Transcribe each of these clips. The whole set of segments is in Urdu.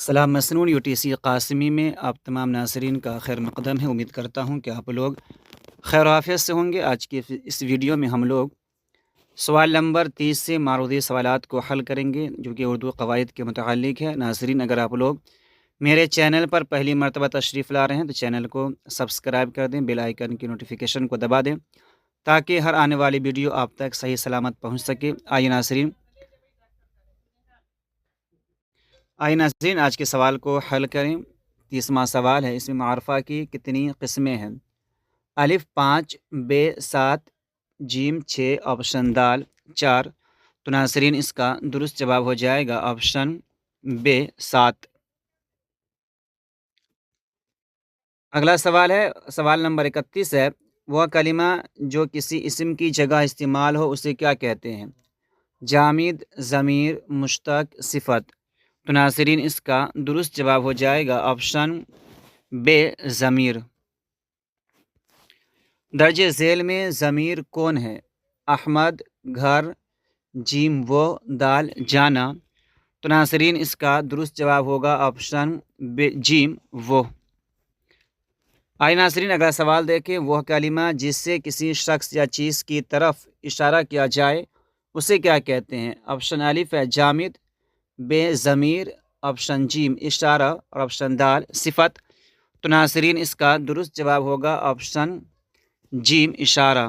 سلام مسنون UTC قاسمی میں آپ تمام ناظرین کا خیر مقدم ہے۔ امید کرتا ہوں کہ آپ لوگ خیر و عافیت سے ہوں گے۔ آج کی اس ویڈیو میں ہم لوگ سوال نمبر 30 سے معروضی سوالات کو حل کریں گے، جو کہ اردو قواعد کے متعلق ہے۔ ناظرین، اگر آپ لوگ میرے چینل پر پہلی مرتبہ تشریف لا رہے ہیں تو چینل کو سبسکرائب کر دیں، بیل آئیکن کی نوٹیفیکیشن کو دبا دیں تاکہ ہر آنے والی ویڈیو آپ تک صحیح سلامت پہنچ سکے۔ آئیے ناظرین آج کے سوال کو حل کریں۔ 30واں سوال ہے، اس میں معرفہ کی کتنی قسمیں ہیں؟ الف 5، ب 7، جیم 6، آپشن دال 4۔ تو ناظرین اس کا درست جواب ہو جائے گا آپشن ب 7۔ اگلا سوال ہے، سوال نمبر 31 ہے، وہ کلمہ جو کسی اسم کی جگہ استعمال ہو اسے کیا کہتے ہیں؟ جامد، ضمیر، مشتق، صفت۔ تو ناظرین اس کا درست جواب ہو جائے گا آپشن ب ضمیر۔ درج ذیل میں ضمیر کون ہے؟ احمد، گھر، جیم وہ، دال جانا۔ تو ناظرین اس کا درست جواب ہوگا آپشن جیم وہ۔ آئے ناظرین اگلا سوال دیکھیں، وہ کلمہ جس سے کسی شخص یا چیز کی طرف اشارہ کیا جائے اسے کیا کہتے ہیں؟ آپشن الف ہے جامد، ب ضمیر، آپشن جیم اشارہ اور آپشن دال صفت۔ تو ناظرین اس کا درست جواب ہوگا آپشن جیم اشارہ۔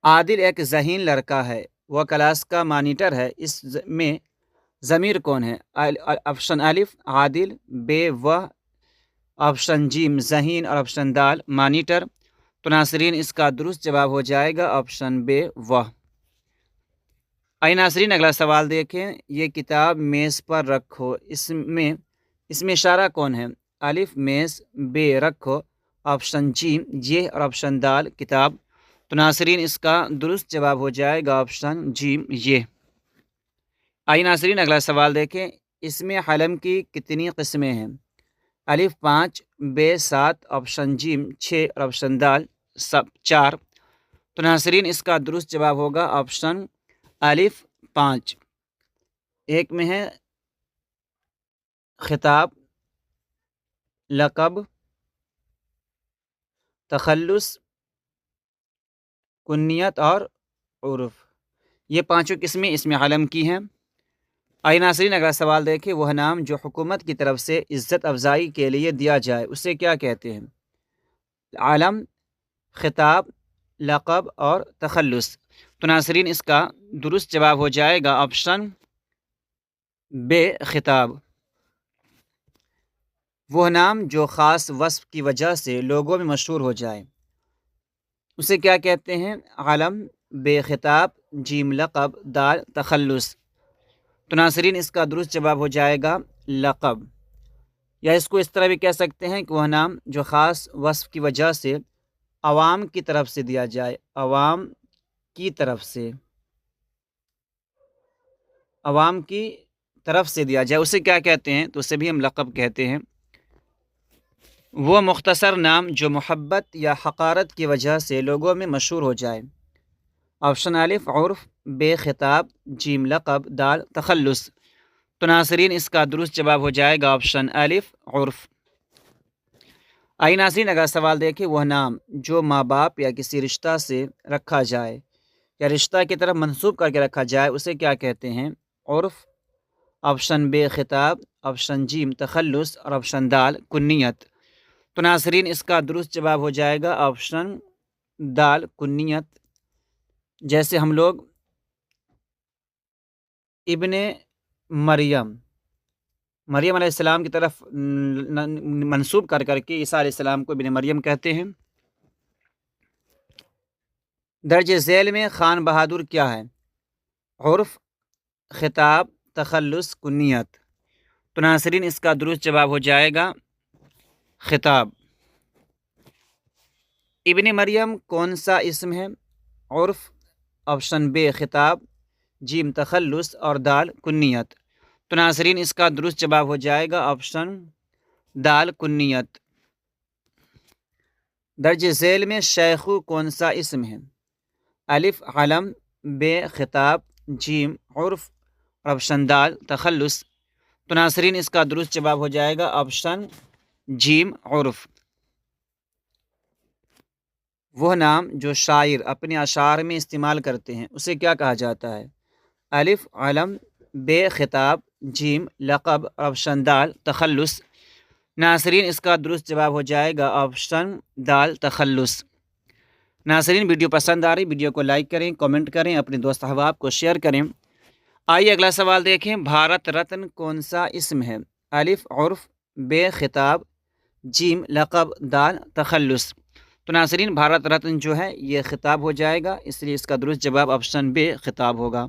عادل ایک ذہین لڑکا ہے، وہ کلاس کا مانیٹر ہے، اس میں ضمیر کون ہے؟ آپشن الف عادل، ب وہ، آپشن جیم ذہین اور آپشن دال مانیٹر۔ تو ناظرین اس کا درست جواب ہو جائے گا آپشن ب وہ۔ آئے ناظرین اگلا سوال دیکھیں، یہ کتاب میز پر رکھو، اس میں اشارہ کون ہے؟ الف میز، ب رکھو، آپشن جیم یہ اور آپشن دال کتاب۔ تو ناظرین اس کا درست جواب ہو جائے گا آپشن جیم یہ۔ آئے ناظرین اگلا سوال دیکھیں، اس میں حلم کی کتنی قسمیں ہیں؟ الف 5، ب 7، آپشن جیم 6 اور آپشن دال 4۔ تو ناظرین اس کا درست جواب ہوگا آپشن الف 5۔ ایک میں ہے خطاب، لقب، تخلص، کنیت اور عرف۔ یہ پانچوں قسمیں اس میں حلم کی ہیں۔ آئے ناظرین اگلا سوال دیکھیں، وہ نام جو حکومت کی طرف سے عزت افزائی کے لیے دیا جائے اسے کیا کہتے ہیں؟ علم، خطاب، لقب اور تخلص۔ تو ناظرین اس کا درست جواب ہو جائے گا آپشن ب خطاب۔ وہ نام جو خاص وصف کی وجہ سے لوگوں میں مشہور ہو جائے اسے کیا کہتے ہیں؟ علم، ب خطاب، جیم لقب، دال تخلص۔ تو ناظرین اس کا درست جواب ہو جائے گا لقب، یا اس کو اس طرح بھی کہہ سکتے ہیں کہ وہ نام جو خاص وصف کی وجہ سے عوام کی طرف سے دیا جائے، عوام کی طرف سے دیا جائے اسے کیا کہتے ہیں؟ تو اسے بھی ہم لقب کہتے ہیں۔ وہ مختصر نام جو محبت یا حقارت کی وجہ سے لوگوں میں مشہور ہو جائے۔ آپشن الف عرف، ب خطاب، جیم لقب، دال تخلص۔ تو ناظرین اس کا درست جواب ہو جائے گا آپشن الف عرف۔ آئے ناظرین اگر سوال دیکھیں، وہ نام جو ماں باپ یا کسی رشتہ سے رکھا جائے یا رشتہ کی طرف منسوب کر کے رکھا جائے اسے کیا کہتے ہیں؟ عرف، آپشن ب خطاب، آپشن جیم تخلص اور آپشن دال کنیت۔ تو ناظرین اس کا درست جواب ہو جائے گا آپشن دال کنیت۔ جیسے ہم لوگ ابن مریم علیہ السلام کی طرف منسوب کر کے عیسیٰ علیہ السلام کو ابن مریم کہتے ہیں۔ درج ذیل میں خان بہادر کیا ہے؟ عرف، خطاب، تخلص، کنیت۔ تو ناظرین اس کا درست جواب ہو جائے گا خطاب۔ ابن مریم کون سا اسم ہے؟ عرف، آپشن ب خطاب، جیم تخلص اور دال کنیت۔ تو ناظرین اس کا درست جواب ہو جائے گا آپشن دال کنیت۔ درج ذیل میں شیخو کون سا اسم ہے؟ الف علم، ب خطاب، جیم عرف اور آپشن دال تخلص۔ تو ناظرین اس کا درست جواب ہو جائے گا آپشن جیم عرف۔ وہ نام جو شاعر اپنے اشعار میں استعمال کرتے ہیں اسے کیا کہا جاتا ہے؟ الف علم، بے خطاب، جیم لقب، آپشن دال تخلص۔ ناظرین اس کا درست جواب ہو جائے گا آپشن دال تخلص۔ ناظرین ویڈیو پسند آ رہی ویڈیو کو لائک کریں، کامنٹ کریں، اپنے دوست احباب کو شیئر کریں۔ آئیے اگلا سوال دیکھیں، بھارت رتن کون سا اسم ہے؟ الف عرف، بے خطاب، جیم لقب، دال تخلص۔ تو ناظرین بھارت رتن جو ہے یہ خطاب ہو جائے گا، اس لیے اس کا درست جواب آپشن بے خطاب ہوگا۔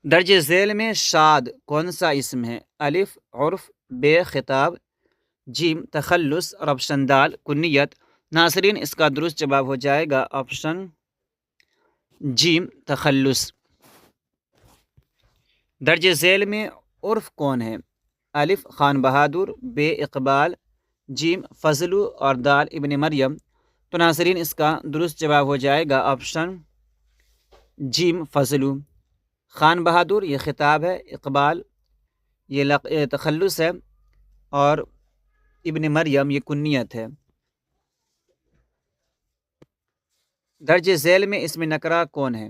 درج ذیل میں شاد کون سا اسم ہے؟ الف عرف، بے خطاب، جیم تخلص اور آپشن دال کنیت۔ ناظرین اس کا درست جواب ہو جائے گا آپشن جیم تخلص۔ درج ذیل میں عرف کون ہے؟ الف خان بہادر، بے اقبال، جیم فضلو اور دال ابن مریم۔ تو ناظرین اس کا درست جواب ہو جائے گا آپشن جیم فضلو۔ خان بہادر یہ خطاب ہے، اقبال یہ تخلص ہے اور ابن مریم یہ کنیت ہے۔ درج ذیل میں اسم نکرہ کون ہے؟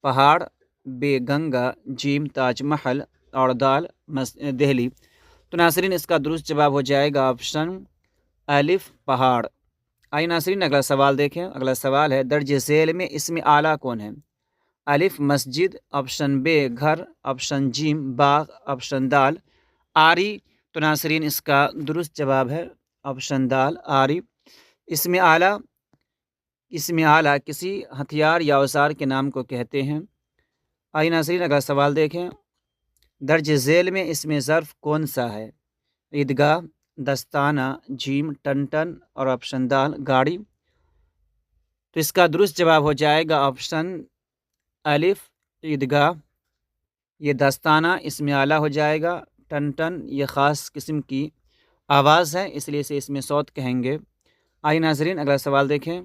پہاڑ، بے گنگا، جیم تاج محل اور دال دہلی۔ تو ناظرین اس کا درست جواب ہو جائے گا آپشن الف پہاڑ۔ آئیے ناظرین اگلا سوال دیکھیں، اگلا سوال ہے درج ذیل میں اسم اعلیٰ کون ہے؟ الف مسجد، آپشن بے گھر، آپشن جیم باغ، آپشن دال آری۔ تو ناظرین اس کا درست جواب ہے آپشن دال آری۔ اسم اعلیٰ کسی ہتھیار یا اوزار کے نام کو کہتے ہیں۔ آئیے ناظرین اگلا سوال دیکھیں، درج ذیل میں اسم ظرف کون سا ہے؟ عیدگاہ، دستانہ، جیم ٹنٹن اور آپشن دال گاڑی۔ تو اس کا درست جواب ہو جائے گا آپشن الف عیدگاہ۔ یہ دستانہ اسم اعلیٰ ہو جائے گا، ٹنٹن یہ خاص قسم کی آواز ہے اس لیے اسے اسم صوت کہیں گے۔ آئیے ناظرین اگلا سوال دیکھیں،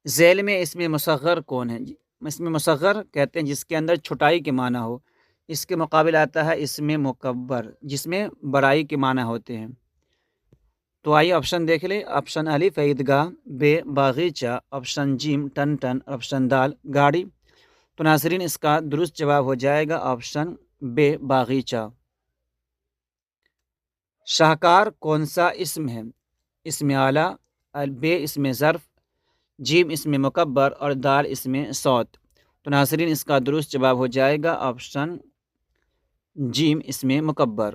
ذیل میں اسم مصغر کون ہے؟ اسم مصغر کہتے ہیں جس کے اندر چھٹائی کے معنی ہو، اس کے مقابل آتا ہے اسم مکبر جس میں بڑائی کے معنی ہوتے ہیں۔ تو آئیے آپشن دیکھ لیں، آپشن الف عیدگاہ، بے باغیچہ، آپشن جیم ٹنٹن، آپشن دال گاڑی۔ تو ناظرین اس کا درست جواب ہو جائے گا آپشن بے باغیچہ۔ شاہکار کون سا اسم ہے؟ اسم اعلیٰ، بے اسم ظرف، جیم اسم مکبر اور دال اسم صوت۔ تو ناظرین اس کا درست جواب ہو جائے گا آپشن جیم اسم مکبر۔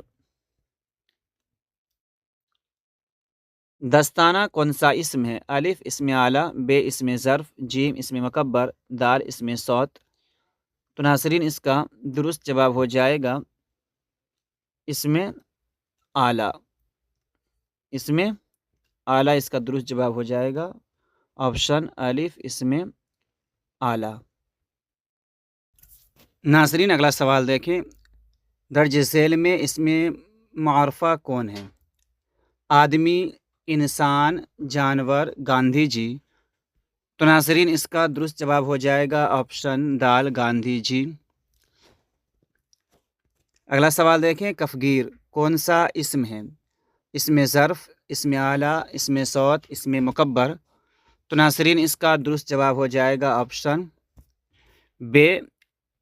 دستانہ کون سا اسم ہے؟ الف اسم اعلیٰ، بے اسم ظرف، جیم اسم مکبر، دال اسم صوت۔ تو ناظرین اس کا درست جواب ہو جائے گا اسم اعلیٰ۔ اسم اعلیٰ اس کا درست جواب ہو جائے گا آپشن الف اسم اعلیٰ۔ ناظرین اگلا سوال دیکھیں، درج ذیل میں اسم معرفہ کون ہے؟ آدمی، انسان، جانور، گاندھی جی۔ تو ناظرین اس کا درست جواب ہو جائے گا آپشن دال گاندھی جی۔ اگلا سوال دیکھیں، کفگیر کون سا اسم ہے؟ اسم ظرف، اسم اعلیٰ، اسم صوت، اسم مکبر۔ تو ناظرین اس کا درست جواب ہو جائے گا آپشن بے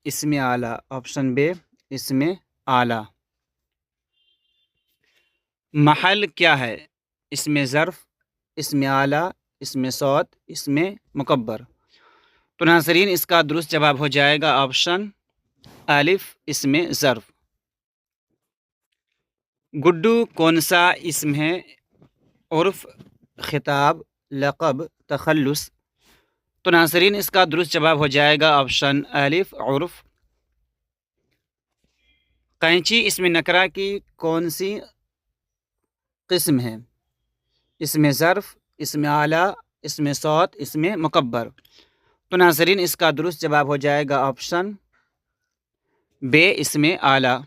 اسم اعلیٰ، آپشن بے اسم اعلیٰ۔ محل کیا ہے؟ اسم ظرف، اسم اعلیٰ، اسم صوت، اسم مکبر۔ تو ناظرین اس کا درست جواب ہو جائے گا آپشن الف اسم ظرف۔ گڈو کون سا اسم ہے؟ عرف، خطاب، لقب، تخلص۔ تو ناظرین اس کا درست جواب ہو جائے گا آپشن الف عرف۔ قینچی اسم نکرہ کی کون سی قسم ہے؟ اسم ظرف، اسم اعلیٰ، اسم صوت، اسم مکبر۔ تو ناظرین اس کا درست جواب ہو جائے گا آپشن بے اسم اعلیٰ۔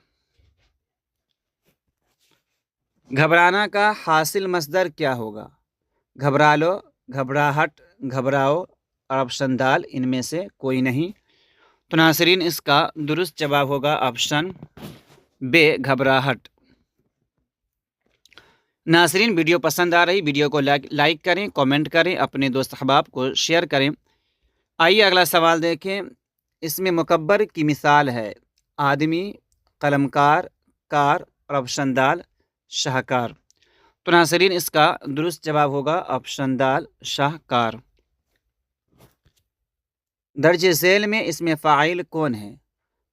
گھبرانا کا حاصل مصدر کیا ہوگا؟ گھبرا لو، گھبراہٹ، گھبراؤ اور آپشن دال ان میں سے کوئی نہیں۔ تو ناظرین اس کا درست جواب ہوگا آپشن بے گھبراہٹ۔ ناظرین ویڈیو پسند آ رہی ویڈیو کو لائک کریں، کامنٹ کریں، اپنے دوست احباب کو شیئر کریں۔ آئیے اگلا سوال دیکھیں۔ اس میں مکبر کی مثال ہے آدمی، قلمکار، کار اور آپشن دال شاہکار۔ تو ناظرین اس کا درست جواب ہوگا آپشن دال شاہکار۔ درج ذیل میں اس میں فاعل کون ہے؟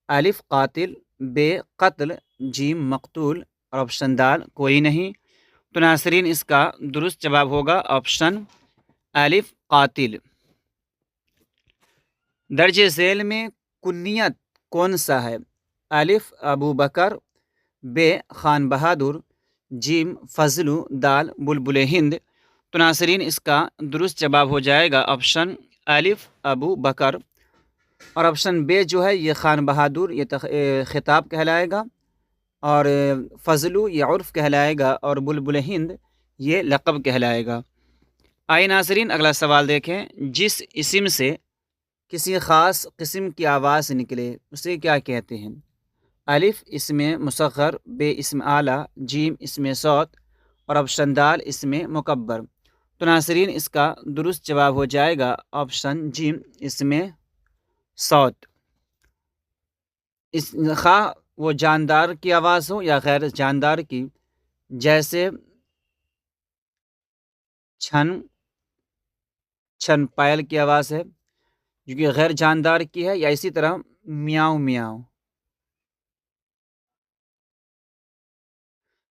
الف قاتل، بے قتل، جیم مقتول اور آپشن دال کوئی نہیں۔ تو ناظرین اس کا درست جواب ہوگا آپشن الف قاتل۔ درج ذیل میں کنیت کون سا ہے؟ الف ابو بکر، بے خان بہادر، جیم فضلو، دال بلبل ہند۔ تو ناظرین اس کا درست جواب ہو جائے گا آپشن الف ابو بکر، اور آپشن بے جو ہے یہ خان بہادر یہ خطاب کہلائے گا، اور فضلو یہ عرف کہلائے گا، اور بلبل ہند یہ لقب کہلائے گا۔ آئے ناظرین اگلا سوال دیکھیں۔ جس اسم سے کسی خاص قسم کی آواز نکلے اسے کیا کہتے ہیں؟ الف اسم مصغر، بے اسم اعلیٰ، جیم اسم صوت اور آپشن دال اسم مکبر۔ تو ناظرین اس کا درست جواب ہو جائے گا آپشن جیم اسم صوت۔ اس خواہ وہ جاندار کی آواز ہو یا غیر جاندار کی، جیسے چھن چھن پائل کی آواز ہے جو کہ غیر جاندار کی ہے، یا اسی طرح میاؤ میاؤ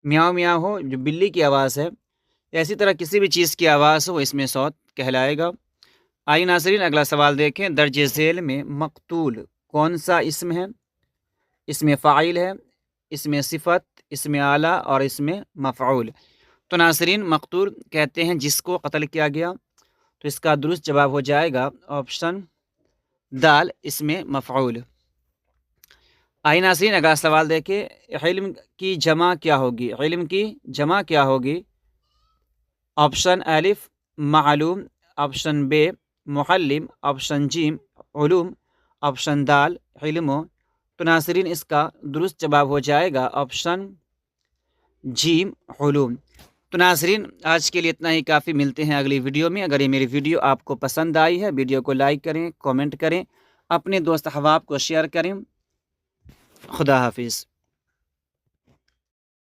میاؤ میاؤ ہو جو بلی کی آواز ہے، یا اسی طرح کسی بھی چیز کی آواز ہو اس میں صوت کہلائے گا۔ آئیے ناظرین اگلا سوال دیکھیں۔ درج ذیل میں مقتول کون سا اسم ہے؟ اس میں فاعل ہے، اس میں صفت، اس میں اعلیٰ اور اس میں مفعول۔ تو ناظرین مقتول کہتے ہیں جس کو قتل کیا گیا، تو اس کا درست جواب ہو جائے گا آپشن دال اس میں مفعول۔ آئیے ناظرین اگلا سوال دیکھیں۔ علم کی جمع کیا ہوگی؟ علم کی جمع کیا ہوگی؟ آپشن الف معلوم، آپشن بے معلم، آپشن جیم علوم، آپشن دال علموں۔ تو ناظرین اس کا درست جواب ہو جائے گا آپشن جیم علوم۔ تو ناظرین آج کے لیے اتنا ہی کافی، ملتے ہیں اگلی ویڈیو میں۔ اگر یہ میری ویڈیو آپ کو پسند آئی ہے ویڈیو کو لائک کریں، کامنٹ کریں، اپنے دوست احباب کو شیئر کریں۔ خدا حافظ۔